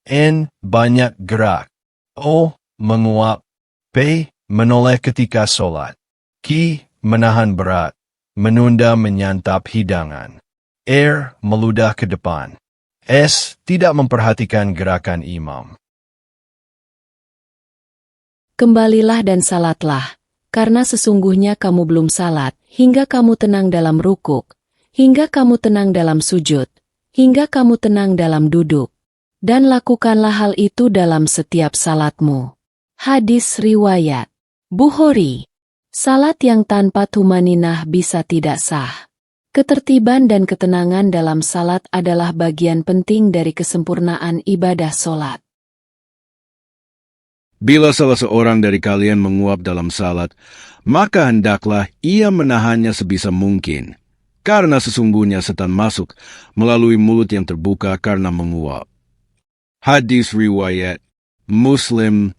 N. Banyak gerak. O. Menguap. P. Menoleh ketika sholat. Q. Menahan berat. Menunda menyantap hidangan. R. Meludah ke depan. S. Tidak memperhatikan gerakan imam. Kembalilah dan salatlah, karena sesungguhnya kamu belum salat, hingga kamu tenang dalam rukuk, hingga kamu tenang dalam sujud, hingga kamu tenang dalam duduk. Dan lakukanlah hal itu dalam setiap salatmu. Hadis riwayat Bukhari. Salat yang tanpa tumaninah bisa tidak sah. Ketertiban dan ketenangan dalam salat adalah bagian penting dari kesempurnaan ibadah salat. Bila salah seorang dari kalian menguap dalam salat, maka hendaklah ia menahannya sebisa mungkin, karena sesungguhnya setan masuk melalui mulut yang terbuka karena menguap. Hadis riwayat Muslim.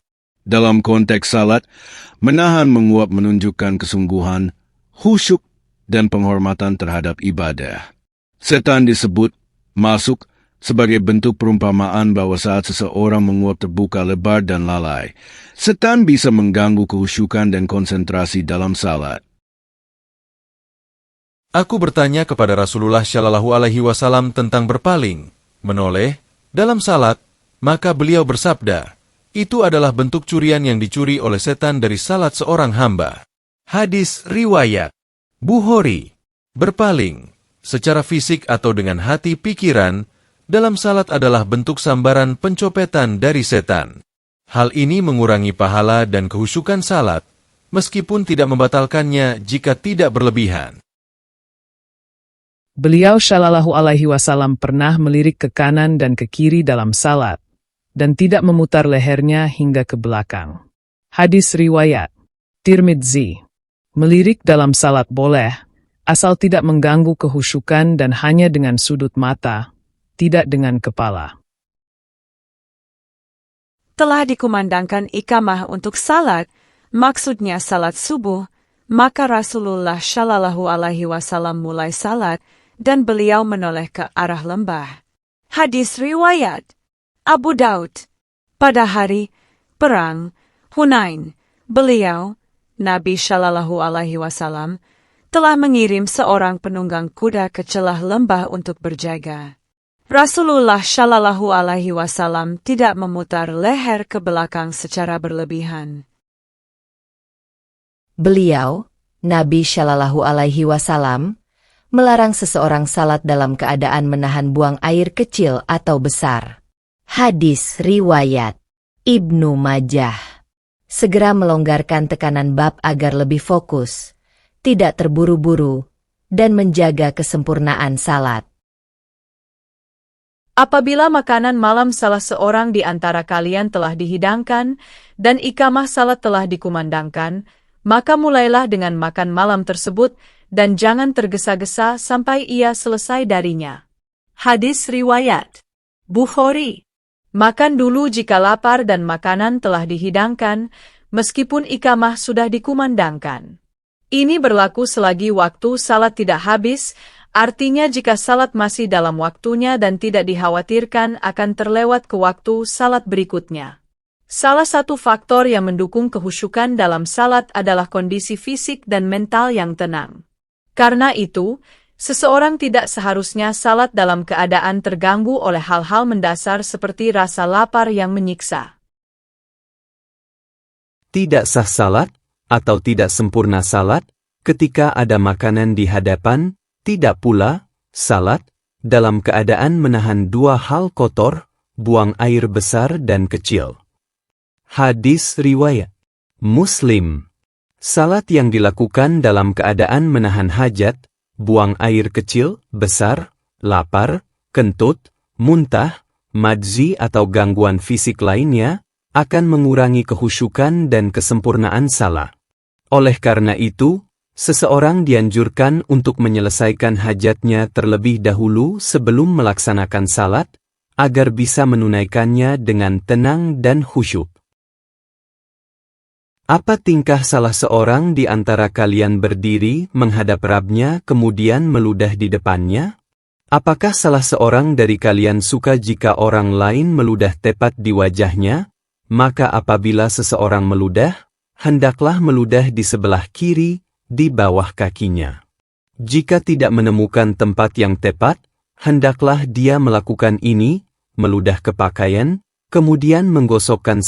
Dalam konteks salat, menahan menguap menunjukkan kesungguhan, khusyuk, dan penghormatan terhadap ibadah. Setan disebut masuk sebagai bentuk perumpamaan bahwa saat seseorang menguap terbuka lebar dan lalai, setan bisa mengganggu kekhusyukan dan konsentrasi dalam salat. Aku bertanya kepada Rasulullah Shallallahu Alaihi Wasallam tentang berpaling, menoleh, dalam salat, maka beliau bersabda, itu adalah bentuk curian yang dicuri oleh setan dari salat seorang hamba. Hadis riwayat Bukhari. Berpaling, secara fisik atau dengan hati pikiran, dalam salat adalah bentuk sambaran pencopetan dari setan. Hal ini mengurangi pahala dan kehusyukan salat, meskipun tidak membatalkannya jika tidak berlebihan. Beliau Shallallahu Alaihi Wasallam pernah melirik ke kanan dan ke kiri dalam salat, dan tidak memutar lehernya hingga ke belakang. Hadis riwayat Tirmidzi. Melirik dalam salat boleh, asal tidak mengganggu kehusyukan dan hanya dengan sudut mata, tidak dengan kepala. Telah dikumandangkan iqamah untuk salat, maksudnya salat subuh, maka Rasulullah Shallallahu Alaihi Wasallam mulai salat dan beliau menoleh ke arah lembah. Hadis riwayat Abu Daud. Pada hari perang Hunain, beliau, Nabi Shallallahu Alaihi Wasallam, telah mengirim seorang penunggang kuda ke celah lembah untuk berjaga. Rasulullah Shallallahu Alaihi Wasallam tidak memutar leher ke belakang secara berlebihan. Beliau, Nabi Shallallahu Alaihi Wasallam, melarang seseorang salat dalam keadaan menahan buang air kecil atau besar. Hadis riwayat Ibnu Majah. Segera melonggarkan tekanan bab agar lebih fokus, tidak terburu-buru, dan menjaga kesempurnaan salat. Apabila makanan malam salah seorang di antara kalian telah dihidangkan dan iqamah salat telah dikumandangkan, maka mulailah dengan makan malam tersebut dan jangan tergesa-gesa sampai ia selesai darinya. Hadis riwayat Bukhari. Makan dulu jika lapar dan makanan telah dihidangkan, meskipun iqamah sudah dikumandangkan. Ini berlaku selagi waktu salat tidak habis, artinya jika salat masih dalam waktunya dan tidak dikhawatirkan akan terlewat ke waktu salat berikutnya. Salah satu faktor yang mendukung kehusyukan dalam salat adalah kondisi fisik dan mental yang tenang. Karena itu, seseorang tidak seharusnya salat dalam keadaan terganggu oleh hal-hal mendasar seperti rasa lapar yang menyiksa. Tidak sah salat, atau tidak sempurna salat, ketika ada makanan di hadapan, tidak pula, salat, dalam keadaan menahan dua hal kotor, buang air besar dan kecil. Hadis riwayat Muslim. Salat yang dilakukan dalam keadaan menahan hajat, buang air kecil, besar, lapar, kentut, muntah, madzi atau gangguan fisik lainnya, akan mengurangi kehusyukan dan kesempurnaan salat. Oleh karena itu, seseorang dianjurkan untuk menyelesaikan hajatnya terlebih dahulu sebelum melaksanakan salat, agar bisa menunaikannya dengan tenang dan khusyuk. Apa tingkah salah seorang di antara kalian berdiri menghadap Rabb-Nya kemudian meludah di depannya? Apakah salah seorang dari kalian suka jika orang lain meludah tepat di wajahnya? Maka apabila seseorang meludah, hendaklah meludah di sebelah kiri, di bawah kakinya. Jika tidak menemukan tempat yang tepat, hendaklah dia melakukan ini, meludah ke pakaian, kemudian menggosokkan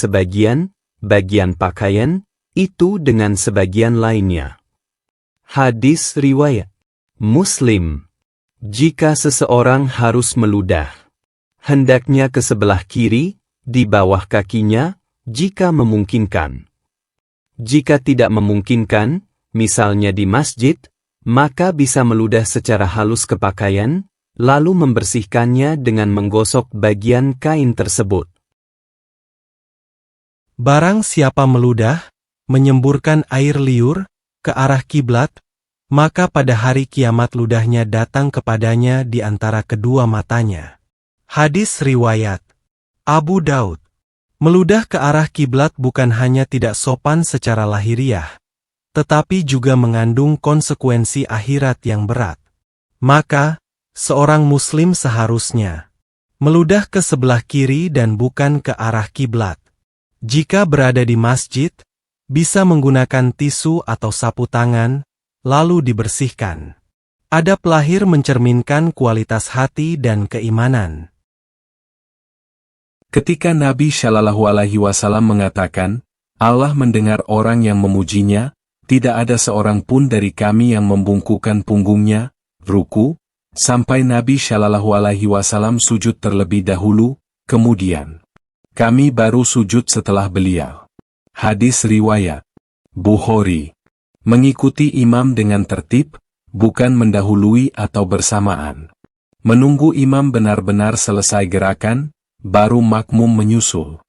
bagian pakaian, itu dengan sebagian lainnya. Hadis riwayat Muslim. Jika seseorang harus meludah, hendaknya ke sebelah kiri, di bawah kakinya, jika memungkinkan. Jika tidak memungkinkan, misalnya di masjid, maka bisa meludah secara halus ke pakaian, lalu membersihkannya dengan menggosok bagian kain tersebut. Barang siapa meludah, menyemburkan air liur ke arah kiblat, maka pada hari kiamat ludahnya datang kepadanya di antara kedua matanya. Hadis riwayat Abu Daud. Meludah ke arah kiblat bukan hanya tidak sopan secara lahiriah, tetapi juga mengandung konsekuensi akhirat yang berat. Maka, seorang muslim seharusnya meludah ke sebelah kiri dan bukan ke arah kiblat. Jika berada di masjid, bisa menggunakan tisu atau sapu tangan, lalu dibersihkan. Adab lahir mencerminkan kualitas hati dan keimanan. Ketika Nabi Shallallahu Alaihi Wasallam mengatakan, Allah mendengar orang yang memujinya, tidak ada seorang pun dari kami yang membungkukkan punggungnya, ruku, sampai Nabi Shallallahu Alaihi Wasallam sujud terlebih dahulu, kemudian kami baru sujud setelah beliau. Hadis riwayat Bukhari. Mengikuti imam dengan tertib, bukan mendahului atau bersamaan. Menunggu imam benar-benar selesai gerakan, baru makmum menyusul.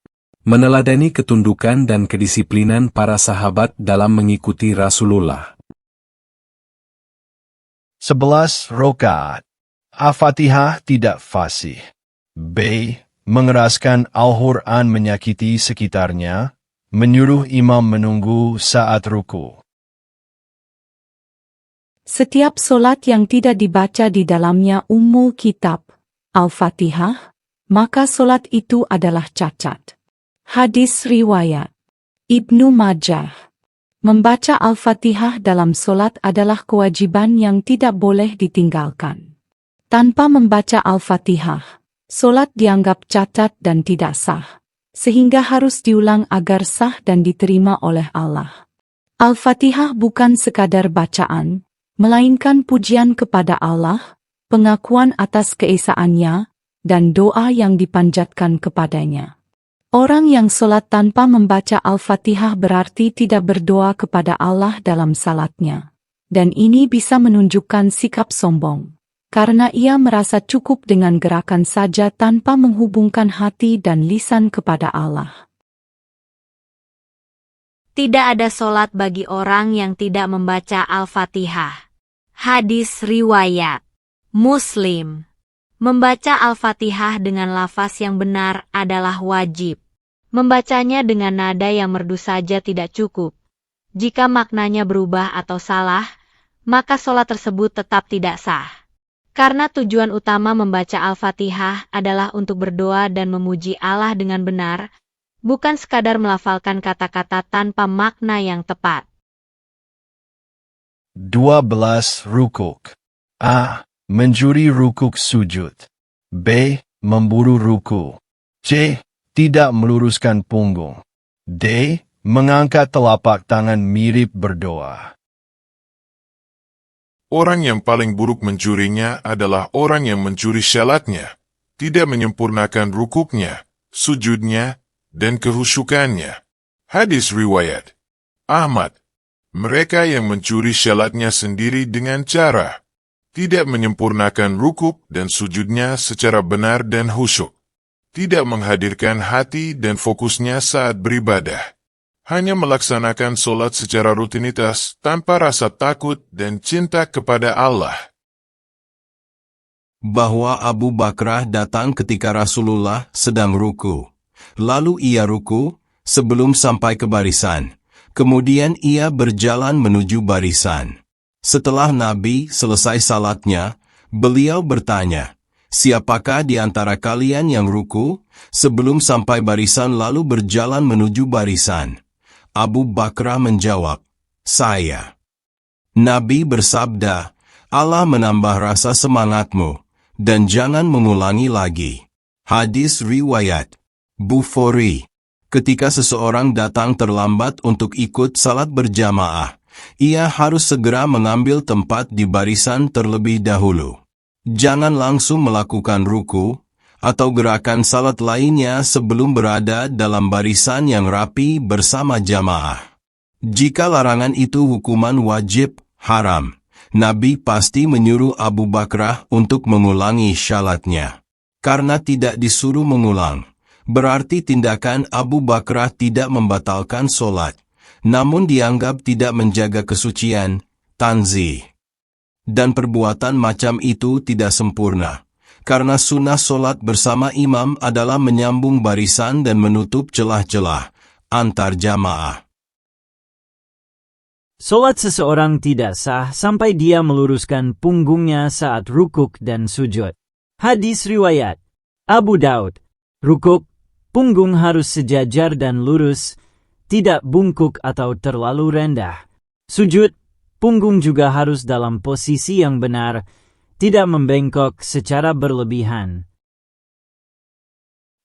Meneladani ketundukan dan kedisiplinan para sahabat dalam mengikuti Rasulullah. 11 rakaat. Al-Fatihah tidak fasih. B. Mengeraskan Al-Quran menyakiti sekitarnya, menyuruh imam menunggu saat ruku. Setiap solat yang tidak dibaca di dalamnya Ummul Kitab, Al-Fatihah, maka solat itu adalah cacat. Hadis riwayat Ibnu Majah. Membaca Al-Fatihah dalam solat adalah kewajiban yang tidak boleh ditinggalkan. Tanpa membaca Al-Fatihah, solat dianggap cacat dan tidak sah, sehingga harus diulang agar sah dan diterima oleh Allah. Al-Fatihah bukan sekadar bacaan, melainkan pujian kepada Allah, pengakuan atas keesaannya, dan doa yang dipanjatkan kepadanya. Orang yang solat tanpa membaca Al-Fatihah berarti tidak berdoa kepada Allah dalam salatnya. Dan ini bisa menunjukkan sikap sombong, karena ia merasa cukup dengan gerakan saja tanpa menghubungkan hati dan lisan kepada Allah. Tidak ada solat bagi orang yang tidak membaca Al-Fatihah. Hadis riwayat Muslim. Membaca Al-Fatihah dengan lafaz yang benar adalah wajib. Membacanya dengan nada yang merdu saja tidak cukup. Jika maknanya berubah atau salah, maka solat tersebut tetap tidak sah. Karena tujuan utama membaca Al-Fatihah adalah untuk berdoa dan memuji Allah dengan benar, bukan sekadar melafalkan kata-kata tanpa makna yang tepat. 12 rukuk. A. Mencuri rukuk sujud. B. Memburu ruku. C. Tidak meluruskan punggung. D. Mengangkat telapak tangan mirip berdoa. Orang yang paling buruk mencurinya adalah orang yang mencuri syalatnya, tidak menyempurnakan rukuknya, sujudnya, dan kehusukannya. Hadis riwayat Ahmad. Mereka yang mencuri syalatnya sendiri dengan cara tidak menyempurnakan rukuk dan sujudnya secara benar dan khusyuk, tidak menghadirkan hati dan fokusnya saat beribadah, hanya melaksanakan solat secara rutinitas tanpa rasa takut dan cinta kepada Allah. Bahwa Abu Bakrah datang ketika Rasulullah sedang ruku. Lalu ia ruku sebelum sampai ke barisan. Kemudian ia berjalan menuju barisan. Setelah Nabi selesai salatnya, Beliau bertanya, "Siapakah di antara kalian yang ruku sebelum sampai barisan lalu berjalan menuju barisan?" Abu Bakrah menjawab, "Saya." Nabi bersabda, "Allah menambah rasa semangatmu, dan jangan mengulangi lagi." Hadis riwayat Bukhari. Ketika seseorang datang terlambat untuk ikut salat berjamaah, ia harus segera mengambil tempat di barisan terlebih dahulu. Jangan langsung melakukan ruku atau gerakan salat lainnya sebelum berada dalam barisan yang rapi bersama jamaah. Jika larangan itu hukuman wajib haram, Nabi pasti menyuruh Abu Bakrah untuk mengulangi salatnya. Karena tidak disuruh mengulang, berarti tindakan Abu Bakrah tidak membatalkan solat, namun dianggap tidak menjaga kesucian, tanzih. Dan perbuatan macam itu tidak sempurna, karena sunnah solat bersama imam adalah menyambung barisan dan menutup celah-celah antar jamaah. Solat seseorang tidak sah sampai dia meluruskan punggungnya saat rukuk dan sujud. Hadis riwayat Abu Daud. Rukuk, punggung harus sejajar dan lurus, tidak bungkuk atau terlalu rendah. Sujud, punggung juga harus dalam posisi yang benar, tidak membengkok secara berlebihan.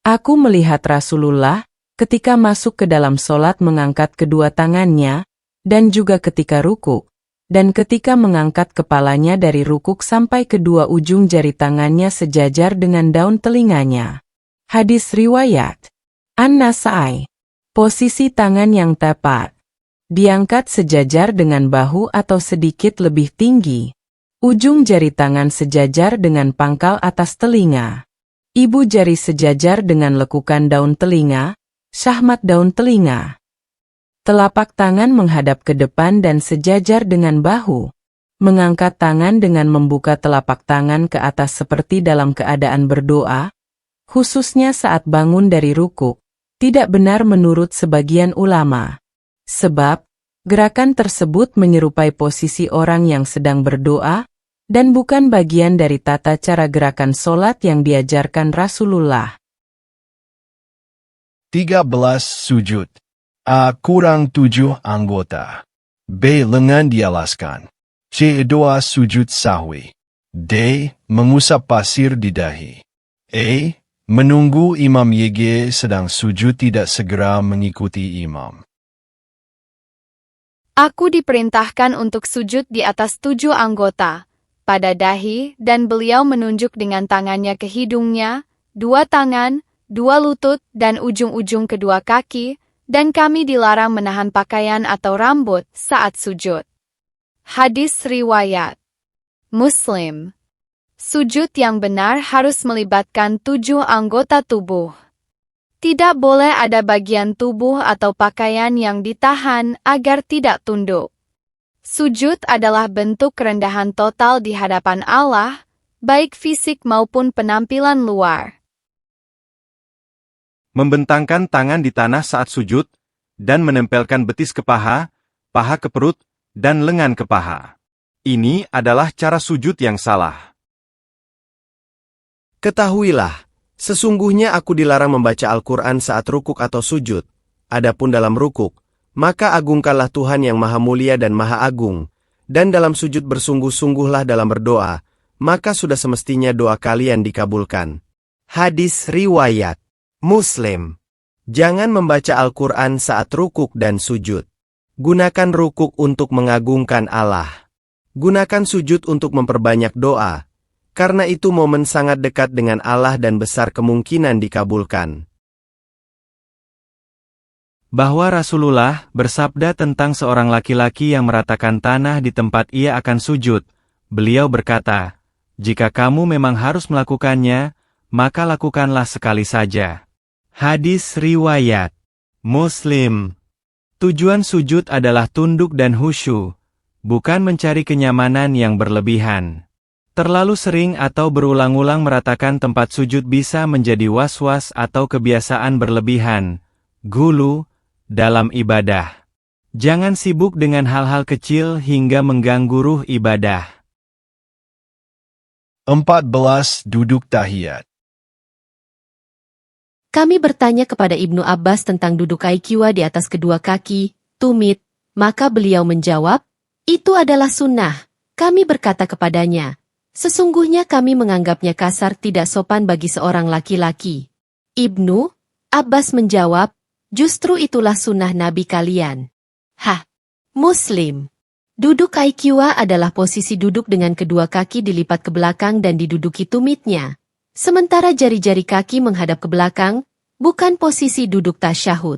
Aku melihat Rasulullah ketika masuk ke dalam solat mengangkat kedua tangannya, dan juga ketika rukuk, dan ketika mengangkat kepalanya dari rukuk sampai kedua ujung jari tangannya sejajar dengan daun telinganya. Hadis riwayat An-Nasai. Posisi tangan yang tepat. Diangkat sejajar dengan bahu atau sedikit lebih tinggi. Ujung jari tangan sejajar dengan pangkal atas telinga. Ibu jari sejajar dengan lekukan daun telinga, syahmat daun telinga. Telapak tangan menghadap ke depan dan sejajar dengan bahu. Mengangkat tangan dengan membuka telapak tangan ke atas seperti dalam keadaan berdoa, khususnya saat bangun dari rukuk, tidak benar menurut sebagian ulama. Sebab, gerakan tersebut menyerupai posisi orang yang sedang berdoa, dan bukan bagian dari tata cara gerakan solat yang diajarkan Rasulullah. 13 sujud. A. Kurang 7 anggota. B. Lengan dialaskan. C. Doa sujud sahwi. D. Mengusap pasir di dahi. E. Menunggu imam YG sedang sujud tidak segera mengikuti imam. Aku diperintahkan untuk sujud di atas 7 anggota, pada dahi, dan beliau menunjuk dengan tangannya ke hidungnya, 2 tangan, 2 lutut, dan ujung-ujung kedua kaki, dan kami dilarang menahan pakaian atau rambut saat sujud. Hadis riwayat Muslim. Sujud yang benar harus melibatkan 7 anggota tubuh. Tidak boleh ada bagian tubuh atau pakaian yang ditahan agar tidak tunduk. Sujud adalah bentuk kerendahan total di hadapan Allah, baik fisik maupun penampilan luar. Membentangkan tangan di tanah saat sujud, dan menempelkan betis ke paha, paha ke perut, dan lengan ke paha. Ini adalah cara sujud yang salah. Ketahuilah, sesungguhnya aku dilarang membaca Al-Quran saat rukuk atau sujud. Adapun dalam rukuk, maka agungkanlah Tuhan yang Maha Mulia dan Maha Agung, dan dalam sujud bersungguh-sungguhlah dalam berdoa, maka sudah semestinya doa kalian dikabulkan. Hadis riwayat Muslim. Jangan membaca Al-Quran saat rukuk dan sujud. Gunakan rukuk untuk mengagungkan Allah. Gunakan sujud untuk memperbanyak doa, karena itu momen sangat dekat dengan Allah dan besar kemungkinan dikabulkan. Bahwa Rasulullah bersabda tentang seorang laki-laki yang meratakan tanah di tempat ia akan sujud. Beliau berkata, "Jika kamu memang harus melakukannya, maka lakukanlah sekali saja." Hadis riwayat Muslim. Tujuan sujud adalah tunduk dan khusyuk, bukan mencari kenyamanan yang berlebihan. Terlalu sering atau berulang-ulang meratakan tempat sujud bisa menjadi was-was atau kebiasaan berlebihan, gulu, dalam ibadah. Jangan sibuk dengan hal-hal kecil hingga mengganggu ruh ibadah. 14 Duduk tahiyat. Kami bertanya kepada Ibnu Abbas tentang duduk aikiwa di atas kedua kaki, tumit, maka beliau menjawab, itu adalah sunnah. Kami berkata kepadanya, sesungguhnya kami menganggapnya kasar tidak sopan bagi seorang laki-laki. Ibnu Abbas menjawab, justru itulah sunnah Nabi kalian. Muslim. Duduk aikiwa adalah posisi duduk dengan kedua kaki dilipat ke belakang dan diduduki tumitnya. Sementara jari-jari kaki menghadap ke belakang, bukan posisi duduk tasyahud.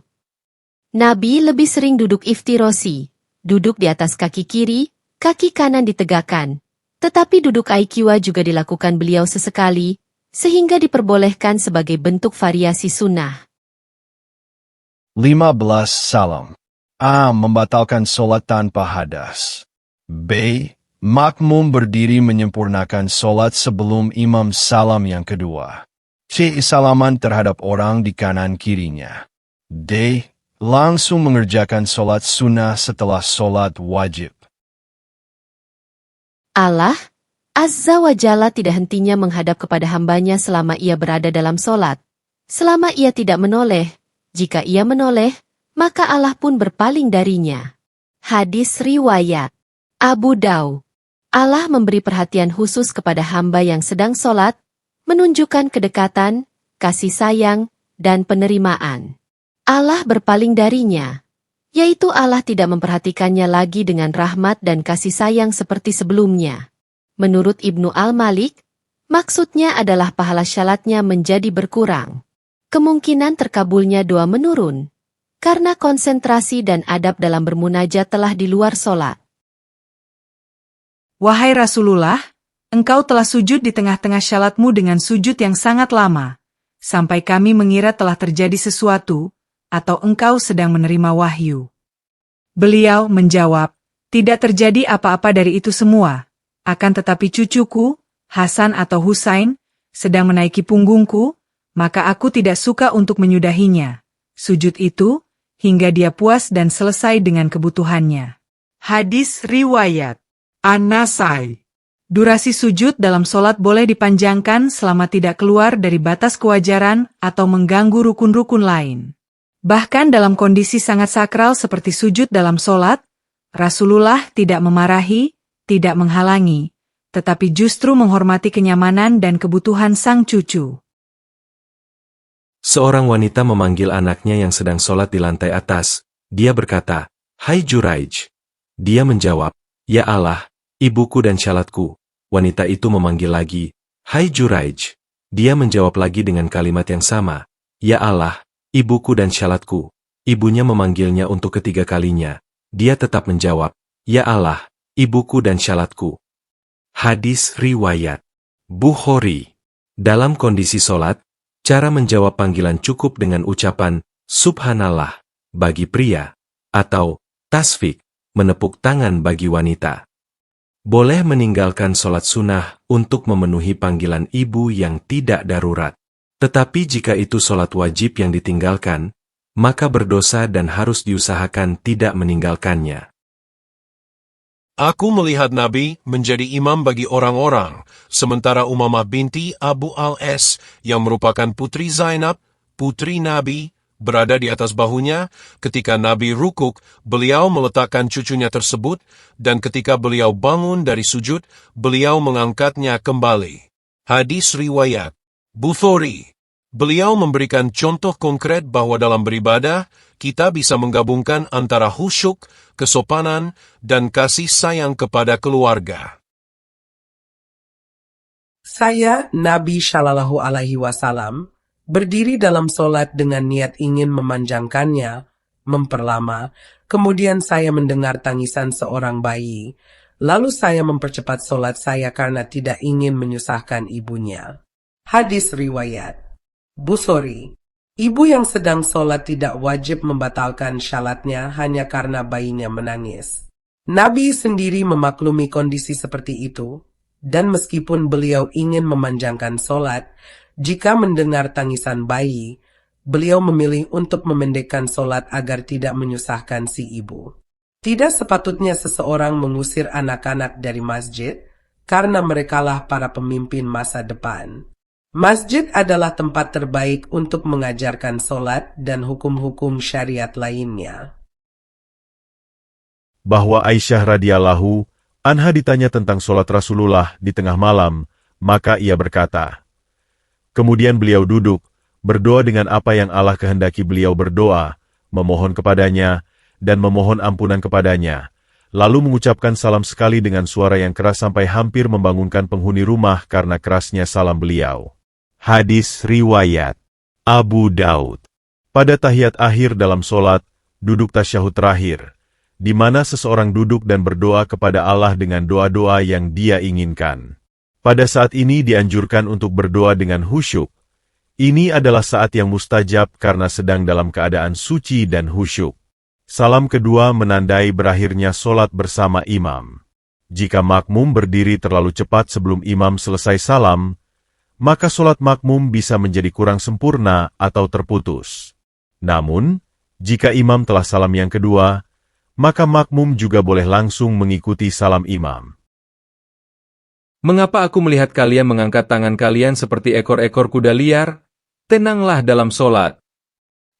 Nabi lebih sering duduk iftirosi, duduk di atas kaki kiri, kaki kanan ditegakkan. Tetapi duduk aikiwa juga dilakukan beliau sesekali, sehingga diperbolehkan sebagai bentuk variasi sunnah. 15 Salam. A. Membatalkan solat tanpa hadas. B. Makmum berdiri menyempurnakan solat sebelum imam salam yang kedua. C. Salaman terhadap orang di kanan kirinya. D. Langsung mengerjakan solat sunnah setelah solat wajib. Allah Azza wa Jalla tidak hentinya menghadap kepada hambanya selama ia berada dalam solat. Selama ia tidak menoleh, jika ia menoleh, maka Allah pun berpaling darinya. Hadis riwayat Abu Daud. Allah memberi perhatian khusus kepada hamba yang sedang solat, menunjukkan kedekatan, kasih sayang, dan penerimaan. Allah berpaling darinya, yaitu Allah tidak memperhatikannya lagi dengan rahmat dan kasih sayang seperti sebelumnya. Menurut Ibnu Al-Malik, maksudnya adalah pahala syalatnya menjadi berkurang. Kemungkinan terkabulnya doa menurun, karena konsentrasi dan adab dalam bermunajat telah di luar solat. Wahai Rasulullah, engkau telah sujud di tengah-tengah syalatmu dengan sujud yang sangat lama, sampai kami mengira telah terjadi sesuatu, atau engkau sedang menerima wahyu. Beliau menjawab, tidak terjadi apa-apa dari itu semua, akan tetapi cucuku, Hasan atau Husain, sedang menaiki punggungku, maka aku tidak suka untuk menyudahinya. Sujud itu, hingga dia puas dan selesai dengan kebutuhannya. Hadis riwayat An-Nasai. Durasi sujud dalam solat boleh dipanjangkan selama tidak keluar dari batas kewajaran atau mengganggu rukun-rukun lain. Bahkan dalam kondisi sangat sakral seperti sujud dalam solat, Rasulullah tidak memarahi, tidak menghalangi, tetapi justru menghormati kenyamanan dan kebutuhan sang cucu. Seorang wanita memanggil anaknya yang sedang sholat di lantai atas. Dia berkata, "Hai Juraij." Dia menjawab, "Ya Allah, ibuku dan syalatku." Wanita itu memanggil lagi, "Hai Juraij." Dia menjawab lagi dengan kalimat yang sama, "Ya Allah, ibuku dan syalatku." Ibunya memanggilnya untuk ketiga kalinya. Dia tetap menjawab, "Ya Allah, ibuku dan syalatku." Hadis riwayat Bukhari. Dalam kondisi sholat, cara menjawab panggilan cukup dengan ucapan Subhanallah bagi pria, atau tasfik, menepuk tangan bagi wanita. Boleh meninggalkan sholat sunnah untuk memenuhi panggilan ibu yang tidak darurat. Tetapi jika itu sholat wajib yang ditinggalkan, maka berdosa dan harus diusahakan tidak meninggalkannya. Aku melihat Nabi menjadi imam bagi orang-orang, sementara Umamah binti Abu Al-As, yang merupakan putri Zainab, putri Nabi, berada di atas bahunya. Ketika Nabi rukuk, beliau meletakkan cucunya tersebut, dan ketika beliau bangun dari sujud, beliau mengangkatnya kembali. Hadis riwayat Bukhari. Beliau memberikan contoh konkret bahwa dalam beribadah, kita bisa menggabungkan antara khusyuk, kesopanan, dan kasih sayang kepada keluarga. Saya, Nabi Shallallahu Alaihi Wasallam, berdiri dalam solat dengan niat ingin memanjangkannya, memperlama, kemudian saya mendengar tangisan seorang bayi, lalu saya mempercepat solat saya karena tidak ingin menyusahkan ibunya. Hadis riwayat Bukhari. Ibu yang sedang sholat tidak wajib membatalkan syalatnya hanya karena bayinya menangis. Nabi sendiri memaklumi kondisi seperti itu, dan meskipun beliau ingin memanjangkan sholat, jika mendengar tangisan bayi, beliau memilih untuk memendekkan sholat agar tidak menyusahkan si ibu. Tidak sepatutnya seseorang mengusir anak-anak dari masjid, karena merekalah para pemimpin masa depan. Masjid adalah tempat terbaik untuk mengajarkan solat dan hukum-hukum syariat lainnya. Bahwa Aisyah radhiyallahu anha ditanya tentang solat Rasulullah di tengah malam, maka ia berkata, kemudian beliau duduk, berdoa dengan apa yang Allah kehendaki beliau berdoa, memohon kepadanya, dan memohon ampunan kepadanya, lalu mengucapkan salam sekali dengan suara yang keras sampai hampir membangunkan penghuni rumah karena kerasnya salam beliau. Hadis riwayat Abu Daud. Pada tahiyat akhir dalam solat, duduk tasyahud terakhir, di mana seseorang duduk dan berdoa kepada Allah dengan doa-doa yang dia inginkan. Pada saat ini dianjurkan untuk berdoa dengan khusyuk. Ini adalah saat yang mustajab karena sedang dalam keadaan suci dan khusyuk. Salam kedua menandai berakhirnya solat bersama imam. Jika makmum berdiri terlalu cepat sebelum imam selesai salam, maka solat makmum bisa menjadi kurang sempurna atau terputus. Namun, jika imam telah salam yang kedua, maka makmum juga boleh langsung mengikuti salam imam. Mengapa aku melihat kalian mengangkat tangan kalian seperti ekor-ekor kuda liar? Tenanglah dalam solat.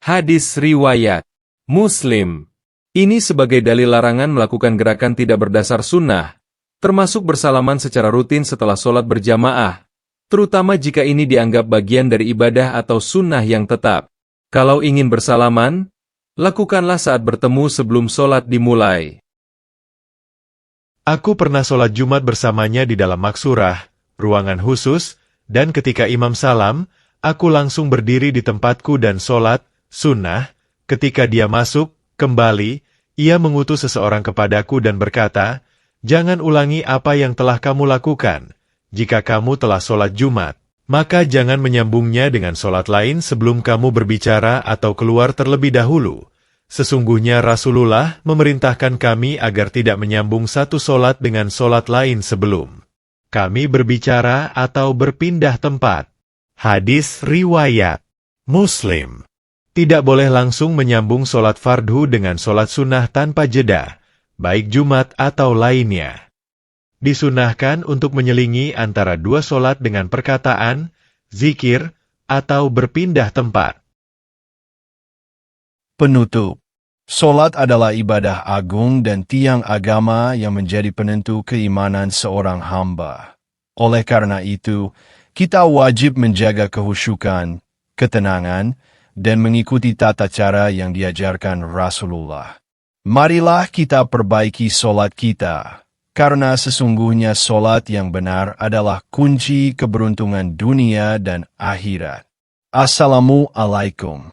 Hadis riwayat Muslim. Ini sebagai dalil larangan melakukan gerakan tidak berdasar sunnah, termasuk bersalaman secara rutin setelah solat berjamaah, terutama jika ini dianggap bagian dari ibadah atau sunnah yang tetap. Kalau ingin bersalaman, lakukanlah saat bertemu sebelum solat dimulai. Aku pernah solat Jumat bersamanya di dalam maksurah, ruangan khusus, dan ketika imam salam, aku langsung berdiri di tempatku dan solat, sunnah. Ketika dia masuk, kembali, ia mengutus seseorang kepadaku dan berkata, jangan ulangi apa yang telah kamu lakukan. Jika kamu telah solat Jumat, maka jangan menyambungnya dengan solat lain sebelum kamu berbicara atau keluar terlebih dahulu. Sesungguhnya Rasulullah memerintahkan kami agar tidak menyambung satu solat dengan solat lain sebelum kami berbicara atau berpindah tempat. Hadis riwayat Muslim. Tidak boleh langsung menyambung solat fardhu dengan solat sunnah tanpa jeda, baik Jumat atau lainnya. Disunahkan untuk menyelingi antara dua solat dengan perkataan, zikir, atau berpindah tempat. Penutup. Solat adalah ibadah agung dan tiang agama yang menjadi penentu keimanan seorang hamba. Oleh karena itu, kita wajib menjaga kehusyukan, ketenangan, dan mengikuti tata cara yang diajarkan Rasulullah. Marilah kita perbaiki solat kita, karena sesungguhnya solat yang benar adalah kunci keberuntungan dunia dan akhirat. Assalamualaikum.